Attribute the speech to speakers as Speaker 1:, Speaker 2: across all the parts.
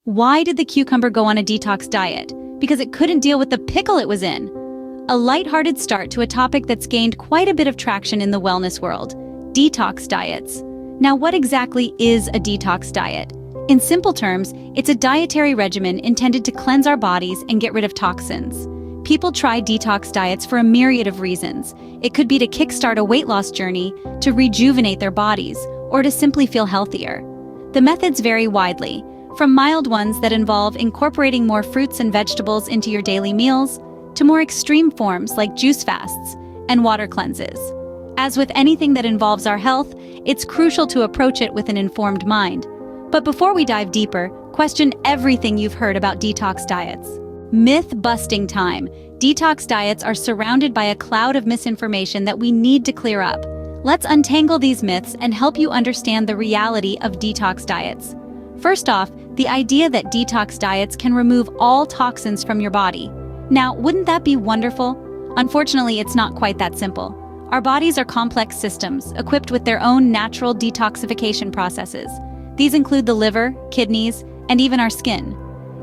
Speaker 1: Why did the cucumber go on a detox diet? Because it couldn't deal with the pickle it was in. A lighthearted start to a topic that's gained quite a bit of traction in the wellness world: detox diets. Now, what exactly is a detox diet? In simple terms, it's a dietary regimen intended to cleanse our bodies and get rid of toxins. People try detox diets for a myriad of reasons. It could be to kickstart a weight loss journey, to rejuvenate their bodies, or to simply feel healthier. The methods vary widely, from mild ones that involve incorporating more fruits and vegetables into your daily meals, to more extreme forms like juice fasts and water cleanses. As with anything that involves our health, it's crucial to approach it with an informed mind. But before we dive deeper, question everything you've heard about detox diets. Myth-busting time. Detox diets are surrounded by a cloud of misinformation that we need to clear up. Let's untangle these myths and help you understand the reality of detox diets. First off, the idea that detox diets can remove all toxins from your body. Now, wouldn't that be wonderful? Unfortunately, it's not quite that simple. Our bodies are complex systems, equipped with their own natural detoxification processes. These include the liver, kidneys, and even our skin.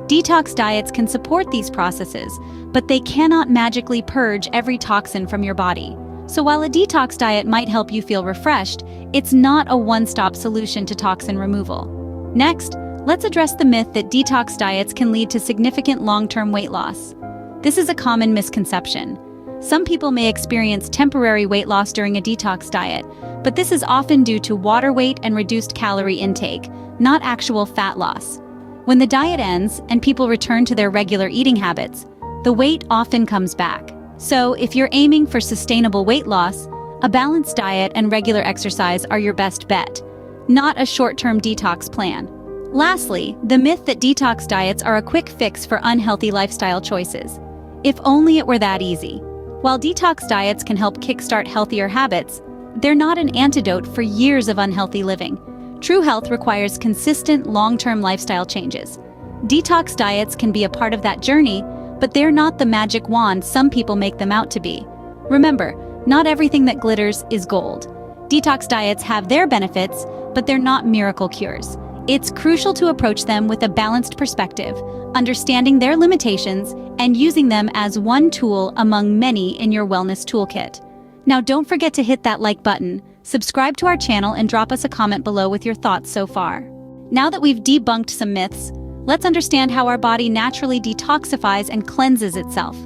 Speaker 1: Detox diets can support these processes, but they cannot magically purge every toxin from your body. So while a detox diet might help you feel refreshed, it's not a one-stop solution to toxin removal. Next, let's address the myth that detox diets can lead to significant long-term weight loss. This is a common misconception. Some people may experience temporary weight loss during a detox diet, but this is often due to water weight and reduced calorie intake, not actual fat loss. When the diet ends and people return to their regular eating habits, the weight often comes back. So, if you're aiming for sustainable weight loss, a balanced diet and regular exercise are your best bet, not a short-term detox plan. Lastly, the myth that detox diets are a quick fix for unhealthy lifestyle choices. If only it were that easy. While detox diets can help kickstart healthier habits, they're not an antidote for years of unhealthy living. True health requires consistent, long-term lifestyle changes. Detox diets can be a part of that journey, but they're not the magic wand some people make them out to be. Remember, not everything that glitters is gold. Detox diets have their benefits, but they're not miracle cures. It's crucial to approach them with a balanced perspective, understanding their limitations and using them as one tool among many in your wellness toolkit. Now, don't forget to hit that like button, subscribe to our channel, and drop us a comment below with your thoughts so far. Now that we've debunked some myths, let's understand how our body naturally detoxifies and cleanses itself.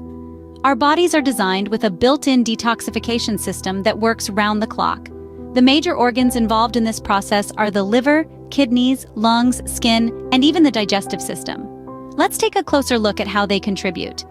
Speaker 1: Our bodies are designed with a built-in detoxification system that works round the clock. The major organs involved in this process are the liver, kidneys, lungs, skin, and even the digestive system. Let's take a closer look at how they contribute.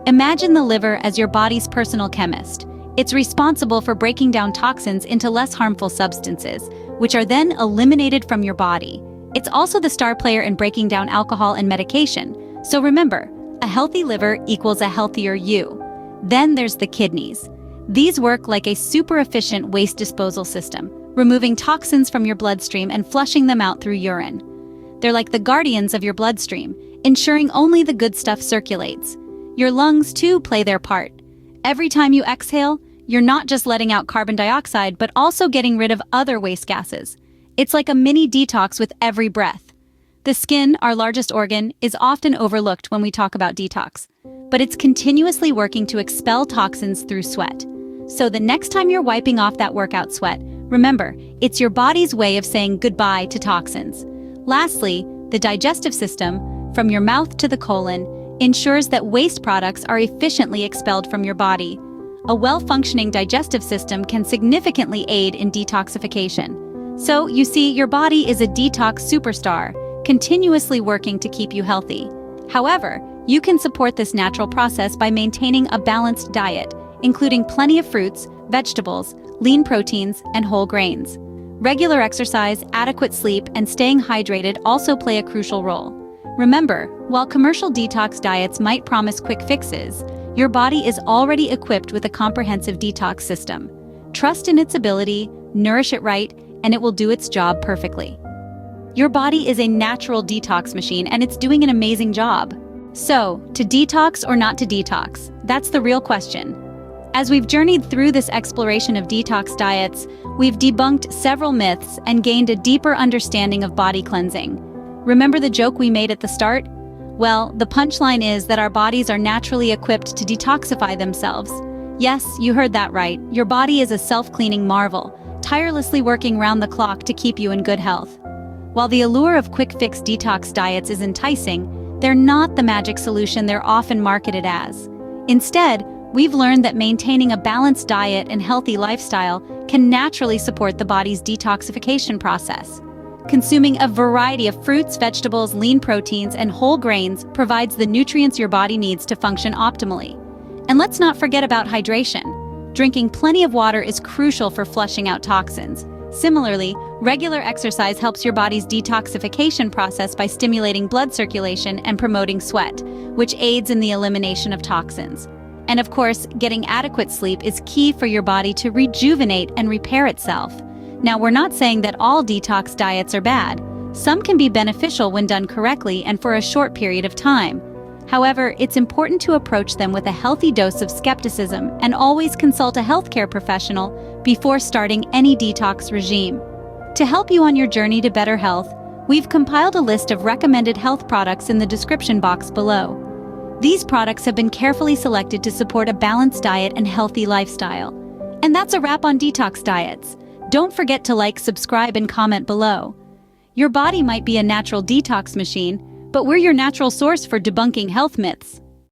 Speaker 1: Imagine the liver as your body's personal chemist. It's responsible for breaking down toxins into less harmful substances, which are then eliminated from your body. It's also the star player in breaking down alcohol and medication. So remember, a healthy liver equals a healthier you. Then there's the kidneys. These work like a super efficient waste disposal system, removing toxins from your bloodstream and flushing them out through urine. They're like the guardians of your bloodstream, ensuring only the good stuff circulates. Your lungs, too, play their part. Every time you exhale, you're not just letting out carbon dioxide, but also getting rid of other waste gases. It's like a mini detox with every breath. The skin, our largest organ, is often overlooked when we talk about detox, but it's continuously working to expel toxins through sweat. So the next time you're wiping off that workout sweat, remember, it's your body's way of saying goodbye to toxins. Lastly, the digestive system, from your mouth to the colon, ensures that waste products are efficiently expelled from your body. A well-functioning digestive system can significantly aid in detoxification. So, you see, your body is a detox superstar, continuously working to keep you healthy. However, you can support this natural process by maintaining a balanced diet, including plenty of fruits, vegetables, lean proteins, and whole grains. Regular exercise, adequate sleep, and staying hydrated also play a crucial role. Remember, while commercial detox diets might promise quick fixes, your body is already equipped with a comprehensive detox system. Trust in its ability, nourish it right, and it will do its job perfectly. Your body is a natural detox machine, and it's doing an amazing job. So, to detox or not to detox? That's the real question. As we've journeyed through this exploration of detox diets, we've debunked several myths and gained a deeper understanding of body cleansing. Remember the joke we made at the start? Well, the punchline is that our bodies are naturally equipped to detoxify themselves. Yes, you heard that right. Your body is a self-cleaning marvel, tirelessly working round the clock to keep you in good health. While the allure of quick-fix detox diets is enticing, they're not the magic solution they're often marketed as. Instead, we've learned that maintaining a balanced diet and healthy lifestyle can naturally support the body's detoxification process. Consuming a variety of fruits, vegetables, lean proteins, and whole grains provides the nutrients your body needs to function optimally. And let's not forget about hydration. Drinking plenty of water is crucial for flushing out toxins. Similarly, regular exercise helps your body's detoxification process by stimulating blood circulation and promoting sweat, which aids in the elimination of toxins. And of course, getting adequate sleep is key for your body to rejuvenate and repair itself. Now, we're not saying that all detox diets are bad. Some can be beneficial when done correctly and for a short period of time. However, it's important to approach them with a healthy dose of skepticism and always consult a healthcare professional before starting any detox regime. To help you on your journey to better health, we've compiled a list of recommended health products in the description box below. These products have been carefully selected to support a balanced diet and healthy lifestyle. And that's a wrap on detox diets. Don't forget to like, subscribe, and comment below. Your body might be a natural detox machine, but we're your natural source for debunking health myths.